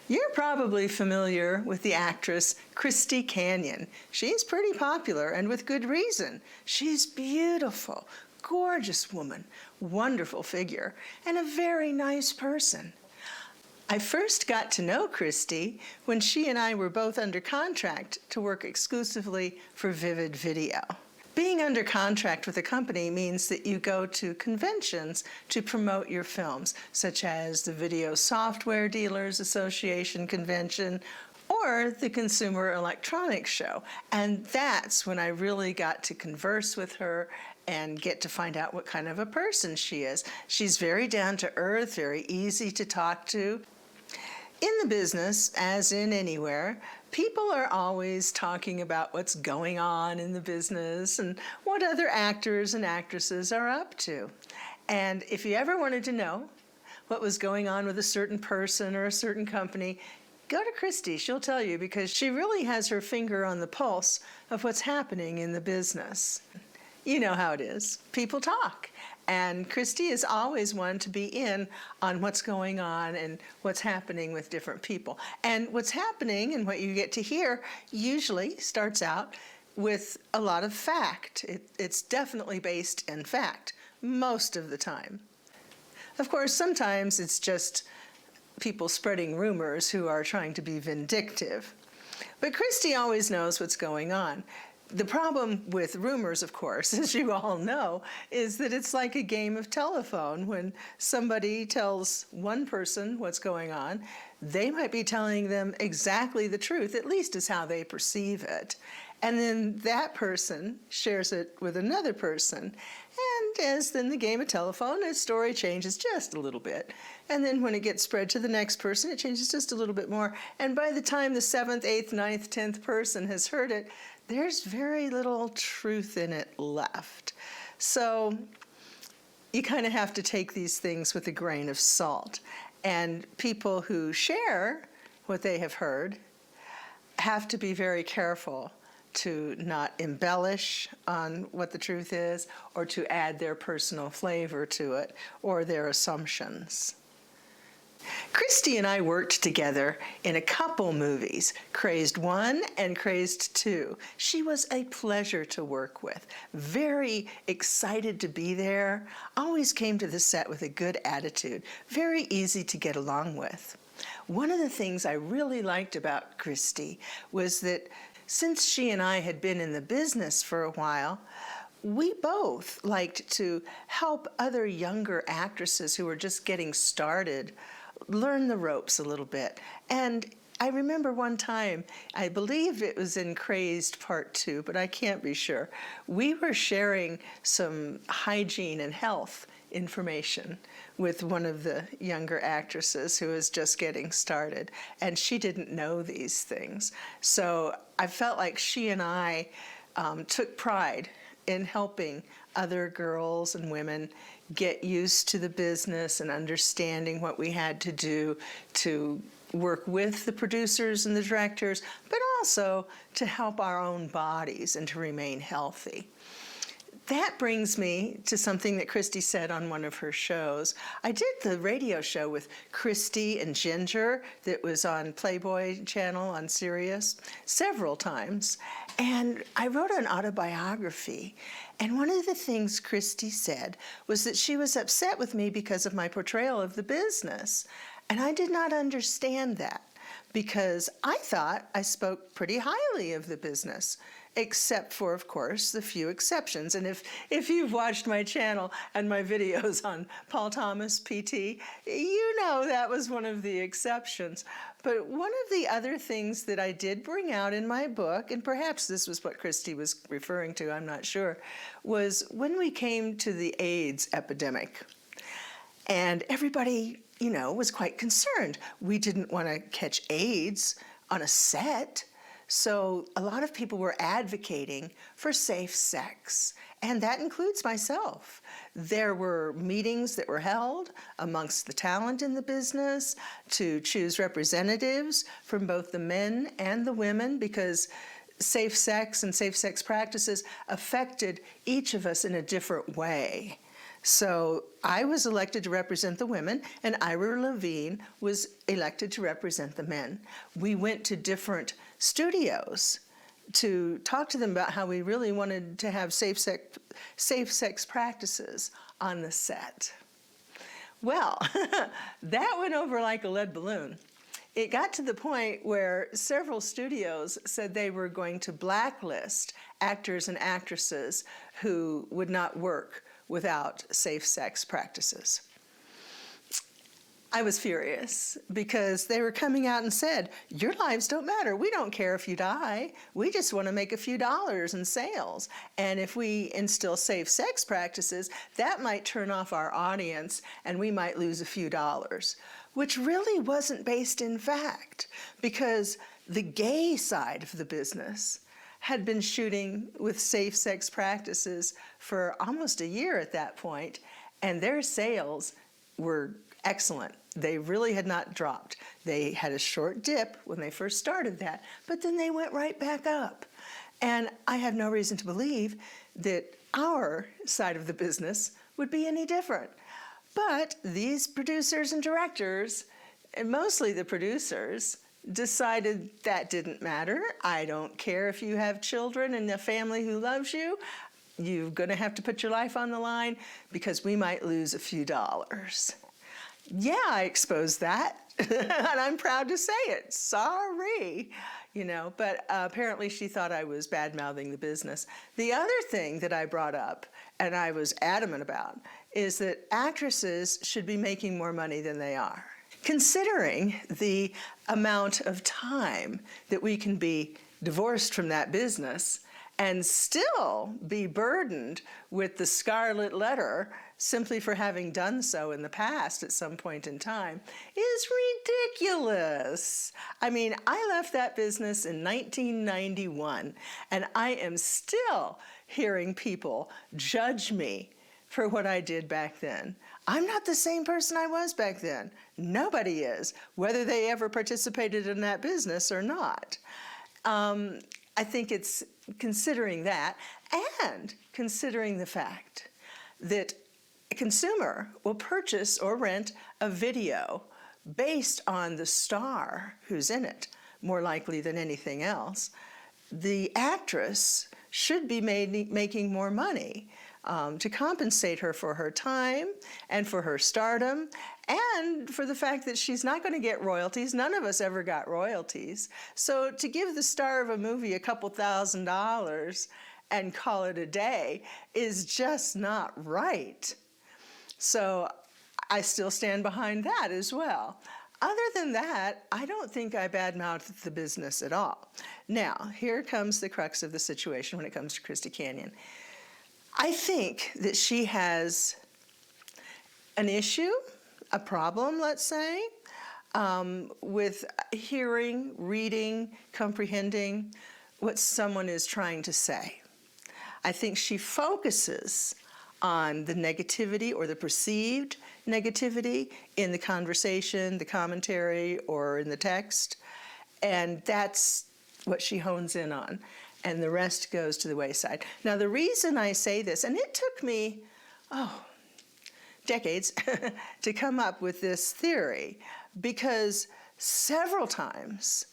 You're probably familiar with the actress Christy Canyon. She's pretty popular, and with good reason. She's beautiful, gorgeous woman, wonderful figure, and a very nice person. I first got to know Christy when she and I were both under contract to work exclusively for Vivid Video. Being under contract with a company means that you go to conventions to promote your films, such as the Video Software Dealers Association convention or the Consumer Electronics Show. And that's when I really got to converse with her and get to find out what kind of a person she is. She's very down to earth, very easy to talk to. In the business, as in anywhere, people are always talking about what's going on in the business and what other actors and actresses are up to. And if you ever wanted to know what was going on with a certain person or a certain company, go to Christy. She'll tell you, because she really has her finger on the pulse of what's happening in the business. You know how it is. People talk. And Christy is always one to be in on what's going on and what's happening with different people. And what's happening and what you get to hear usually starts out with a lot of fact. It's definitely based in fact, most of the time. Of course, sometimes it's just people spreading rumors who are trying to be vindictive. But Christy always knows what's going on. The problem with rumors, of course, as you all know, is that it's like a game of telephone. When somebody tells one person what's going on, they might be telling them exactly the truth, at least is how they perceive it. And then that person shares it with another person. And as in the game of telephone, a story changes just a little bit. And then when it gets spread to the next person, it changes just a little bit more. And by the time the 7th, 8th, 9th, 10th person has heard it, there's very little truth in it left. So you kind of have to take these things with a grain of salt. And people who share what they have heard have to be very careful to not embellish on what the truth is or to add their personal flavor to it or their assumptions. Christy and I worked together in a couple movies, Crazed 1 and Crazed 2. She was a pleasure to work with, very excited to be there, always came to the set with a good attitude, very easy to get along with. One of the things I really liked about Christy was that since she and I had been in the business for a while, we both liked to help other younger actresses who were just getting started learn the ropes a little bit. And I remember one time, I believe it was in Crazed Part 2, but I can't be sure, we were sharing some hygiene and health information with one of the younger actresses who was just getting started, and she didn't know these things. So I felt like she and I took pride in helping other girls and women get used to the business and understanding what we had to do to work with the producers and the directors, but also to help our own bodies and to remain healthy. That brings me to something that Christy said on one of her shows. I did the radio show with Christy and Ginger that was on Playboy channel on Sirius several times, and I wrote an autobiography. And one of the things Christy said was that she was upset with me because of my portrayal of the business. And I did not understand that, because I thought I spoke pretty highly of the business, except for, of course, the few exceptions. And if you've watched my channel and my videos on Paul Thomas, PT, you know that was one of the exceptions. But one of the other things that I did bring out in my book, and perhaps this was what Christy was referring to, I'm not sure, was when we came to the AIDS epidemic. And everybody, you know, was quite concerned. We didn't want to catch AIDS on a set. So a lot of people were advocating for safe sex, and that includes myself. There were meetings that were held amongst the talent in the business to choose representatives from both the men and the women, because safe sex and safe sex practices affected each of us in a different way. So I was elected to represent the women, and Ira Levine was elected to represent the men. We went to different studios to talk to them about how we really wanted to have safe sex practices on the set. Well, that went over like a lead balloon. It got to the point where several studios said they were going to blacklist actors and actresses who would not work without safe sex practices. I was furious because they were coming out and said, your lives don't matter. We don't care if you die. We just want to make a few dollars in sales. And if we instill safe sex practices, that might turn off our audience and we might lose a few dollars, which really wasn't based in fact, because the gay side of the business had been shooting with safe sex practices for almost a year at that point, and their sales were excellent. They really had not dropped. They had a short dip when they first started that, but then they went right back up. And I have no reason to believe that our side of the business would be any different. But these producers and directors, and mostly the producers, decided that didn't matter. I don't care if you have children and a family who loves you. You're going to have to put your life on the line because we might lose a few dollars. Yeah, I exposed that, and I'm proud to say it. Sorry, but apparently she thought I was bad-mouthing the business. The other thing that I brought up, and I was adamant about, is that actresses should be making more money than they are. Considering the amount of time that we can be divorced from that business and still be burdened with the scarlet letter simply for having done so in the past at some point in time is ridiculous. I mean, I left that business in 1991, and I am still hearing people judge me for what I did back then. I'm not the same person I was back then. Nobody is, whether they ever participated in that business or not. I think it's considering that and considering the fact that a consumer will purchase or rent a video based on the star who's in it, more likely than anything else. The actress should be making more money to compensate her for her time and for her stardom and for the fact that she's not going to get royalties. None of us ever got royalties. So to give the star of a movie a couple $1,000s and call it a day is just not right. So I still stand behind that as well. Other than that, I don't think I badmouthed the business at all. Now, here comes the crux of the situation when it comes to Christy Canyon. I think that she has an issue, a problem, let's say, with hearing, reading, comprehending what someone is trying to say. I think she focuses on the negativity or the perceived negativity in the conversation, the commentary, or in the text, and that's what she hones in on, and the rest goes to the wayside. Now, the reason I say this, and it took me, decades to come up with this theory, because several times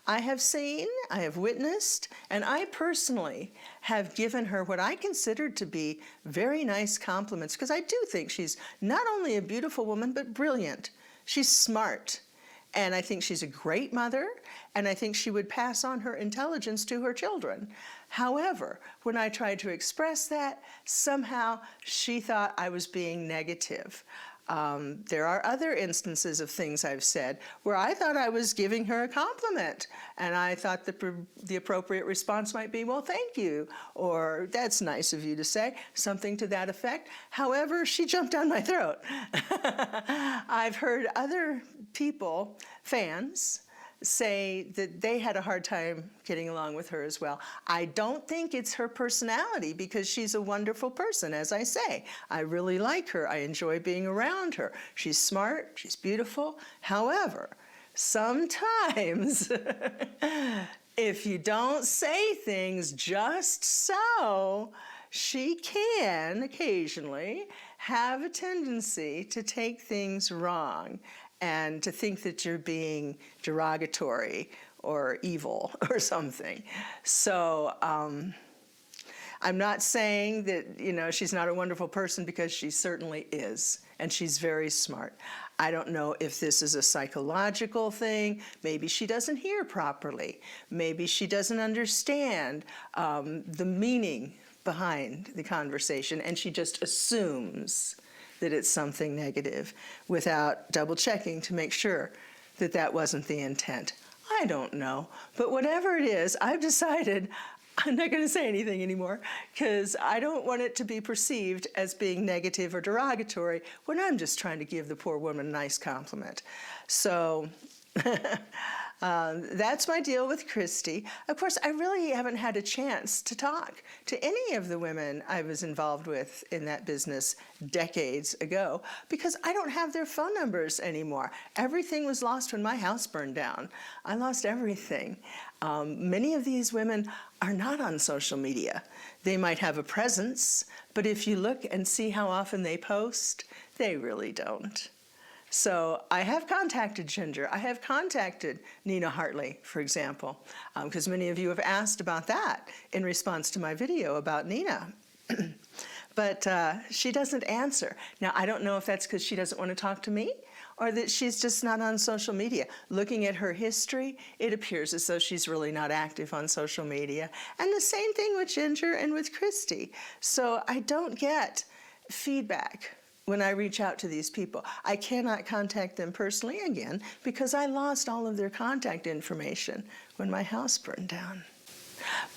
I have seen, I have witnessed, and I personally have given her what I considered to be very nice compliments, because I do think she's not only a beautiful woman, but brilliant. She's smart, and I think she's a great mother, and I think she would pass on her intelligence to her children. However, when I tried to express that, somehow she thought I was being negative. There are other instances of things I've said where I thought I was giving her a compliment, and I thought the appropriate response might be, well, thank you, or that's nice of you to say, something to that effect. However, she jumped down my throat. I've heard other people, fans, say that they had a hard time getting along with her as well. I don't think it's her personality, because she's a wonderful person, as I say. I really like her. I enjoy being around her. She's smart. She's beautiful. However, sometimes if you don't say things just so, she can occasionally have a tendency to take things wrong and to think that you're being derogatory or evil or something. So I'm not saying that, she's not a wonderful person, because she certainly is, and she's very smart. I don't know if this is a psychological thing. Maybe she doesn't hear properly. Maybe she doesn't understand the meaning behind the conversation, and she just assumes that it's something negative without double checking to make sure that that wasn't the intent. I don't know, but whatever it is, I've decided I'm not going to say anything anymore, because I don't want it to be perceived as being negative or derogatory when I'm just trying to give the poor woman a nice compliment. So that's my deal with Christy. Of course, I really haven't had a chance to talk to any of the women I was involved with in that business decades ago, because I don't have their phone numbers anymore. Everything was lost when my house burned down. I lost everything. Many of these women are not on social media. They might have a presence, but if you look and see how often they post, they really don't. So I have contacted Ginger. I have contacted Nina Hartley, for example, because many of you have asked about that in response to my video about Nina. But she doesn't answer. Now, I don't know if that's because she doesn't want to talk to me, or that she's just not on social media. Looking at her history, it appears as though she's really not active on social media. And the same thing with Ginger and with Christy. So I don't get feedback when I reach out to these people. I cannot contact them personally again because I lost all of their contact information when my house burned down.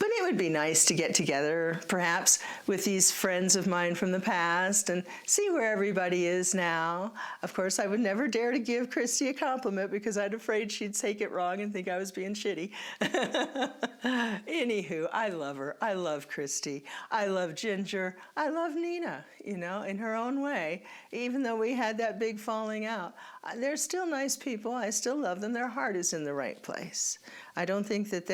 But it would be nice to get together, perhaps, with these friends of mine from the past and see where everybody is now. Of course, I would never dare to give Christy a compliment because I'm afraid she'd take it wrong and think I was being shitty. Anywho, I love her. I love Christy. I love Ginger. I love Nina, in her own way. Even though we had that big falling out, they're still nice people. I still love them. Their heart is in the right place. I don't think that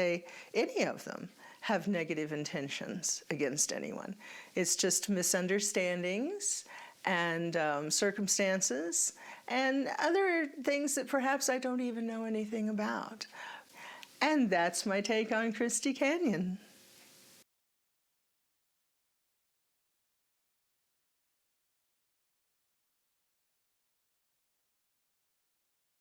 any of them, have negative intentions against anyone. It's just misunderstandings and circumstances and other things that perhaps I don't even know anything about. And that's my take on Christy Canyon.